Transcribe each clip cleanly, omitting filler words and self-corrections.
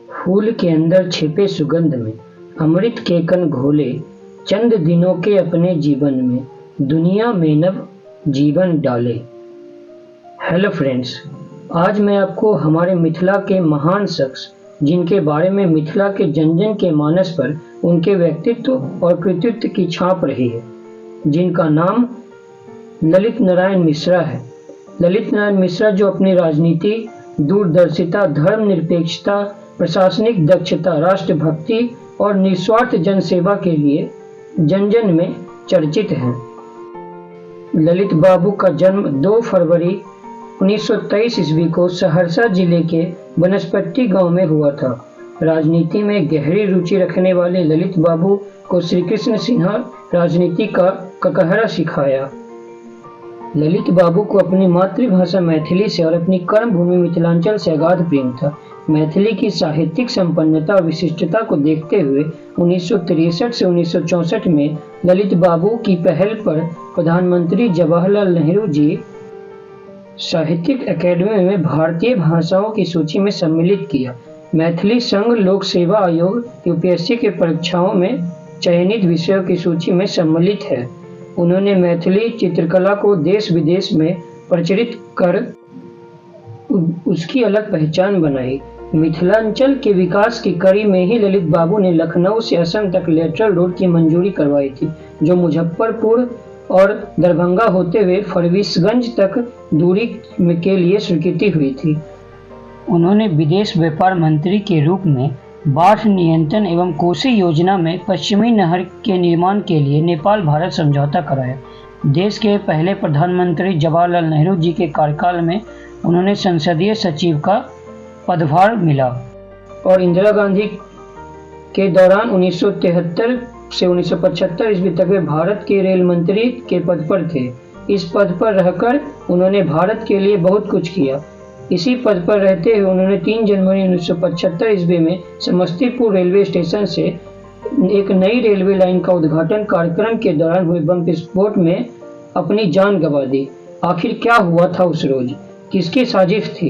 फूल के अंदर छिपे सुगंध में अमृत के कण घोले, चंद दिनों के अपने जीवन में दुनिया में नव जीवन डाले। हेलो फ्रेंड्स, आज मैं आपको हमारे मिथिला के महान शख्स, जिनके बारे में मिथिला के जन जन के मानस पर उनके व्यक्तित्व और कृतित्व की छाप रही है, जिनका नाम ललित नारायण मिश्रा है। ललित नारायण मिश्रा जो अपनी राजनीति, दूरदर्शिता, धर्मनिरपेक्षता, प्रशासनिक दक्षता, राष्ट्रभक्ति और निस्वार्थ जनसेवा के लिए जन जन में चर्चित हैं। ललित बाबू का जन्म 2 फरवरी 1923 ईस्वी को सहरसा जिले के बनस्पति गांव में हुआ था। राजनीति में गहरी रुचि रखने वाले ललित बाबू को श्री कृष्ण सिन्हा राजनीति का ककहरा सिखाया। ललित बाबू को अपनी मातृभाषा मैथिली से और अपनी कर्म भूमि मिथिलांचल से अगाध प्रेम था। मैथिली की साहित्यिक संपन्नता और विशिष्टता को देखते हुए 1963 से 1964 में ललित बाबू की पहल पर प्रधानमंत्री जवाहरलाल नेहरू जी साहित्यिक अकेडमी में भारतीय भाषाओं की सूची में सम्मिलित किया। मैथिली संघ लोक सेवा आयोग यूपीएससी के परीक्षाओं में चयनित विषयों की सूची में सम्मिलित है। उन्होंने मैथिली चित्रकला को देश विदेश में प्रचलित कर उसकी अलग पहचान बनाई। मिथिलांचल के विकास की कड़ी में ही ललित बाबू ने लखनऊ से असम तक लेटरल रोड की मंजूरी करवाई थी, जो मुजफ्फरपुर और दरभंगा होते हुए फरबिसगंज तक दूरी के लिए स्वीकृति हुई थी। उन्होंने विदेश व्यापार मंत्री के रूप में बाढ़ नियंत्रण एवं कोसी योजना में पश्चिमी नहर के निर्माण के लिए नेपाल भारत समझौता कराया। देश के पहले प्रधानमंत्री जवाहरलाल नेहरू जी के कार्यकाल में उन्होंने संसदीय सचिव का पदभार मिला और इंदिरा गांधी के दौरान 1973 से 1975 ईस्वी तक वे भारत के रेल मंत्री के पद पर थे। इस पद पर रहकर उन्होंने भारत के लिए बहुत कुछ किया। इसी पद पर रहते हुए उन्होंने 3 जनवरी 1975 ईस्वी में समस्तीपुर रेलवे स्टेशन से एक नई रेलवे लाइन का उद्घाटन कार्यक्रम के दौरान हुए बम विस्फोट में अपनी जान गंवा दी। आखिर क्या हुआ था उस रोज, किसकी साजिश थी?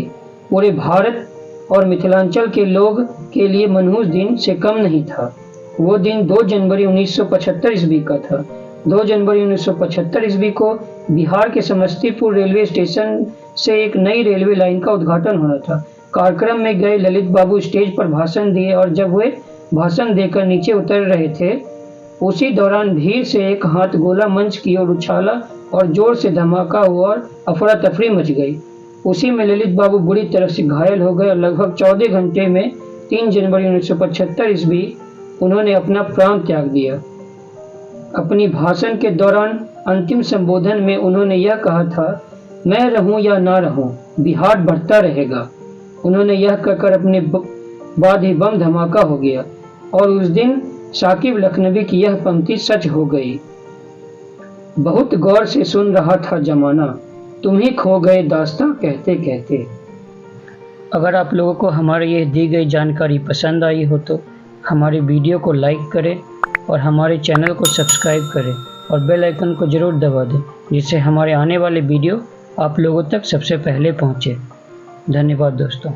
पूरे भारत और मिथिलांचल के लोग के लिए मनहूस दिन से कम नहीं था। वो दिन 2 जनवरी 1975 ईस्वी का था। 2 जनवरी 1975 ईस्वी को बिहार के समस्तीपुर रेलवे स्टेशन से एक नई रेलवे लाइन का उद्घाटन होना था। कार्यक्रम में गए ललित बाबू स्टेज पर भाषण दिए और जब वे भाषण देकर नीचे उतर रहे थे, उसी दौरान भीड़ से एक हाथ गोला मंच की ओर उछाला और जोर से धमाका हुआ और अफरा तफरी मच गई। उसी में ललित बाबू बुरी तरह से घायल हो गए और लगभग 14 घंटे में 3 जनवरी 1975 ईस्वी उन्होंने अपना प्राण त्याग दिया। अपनी भाषण के दौरान अंतिम संबोधन में उन्होंने यह कहा था, मैं रहूं या ना रहूं, बिहार बढ़ता रहेगा। उन्होंने यह कहकर अपने बाद ही बम धमाका हो गया और उस दिन साकिब लखनवी की यह पंक्ति सच हो गई। बहुत गौर से सुन रहा था जमाना, तुम ही खो गए दास्तां कहते कहते। अगर आप लोगों को हमारी ये दी गई जानकारी पसंद आई हो तो हमारे वीडियो को लाइक करें और हमारे चैनल को सब्सक्राइब करें और बेल आइकन को ज़रूर दबा दें, जिससे हमारे आने वाले वीडियो आप लोगों तक सबसे पहले पहुंचे। धन्यवाद दोस्तों।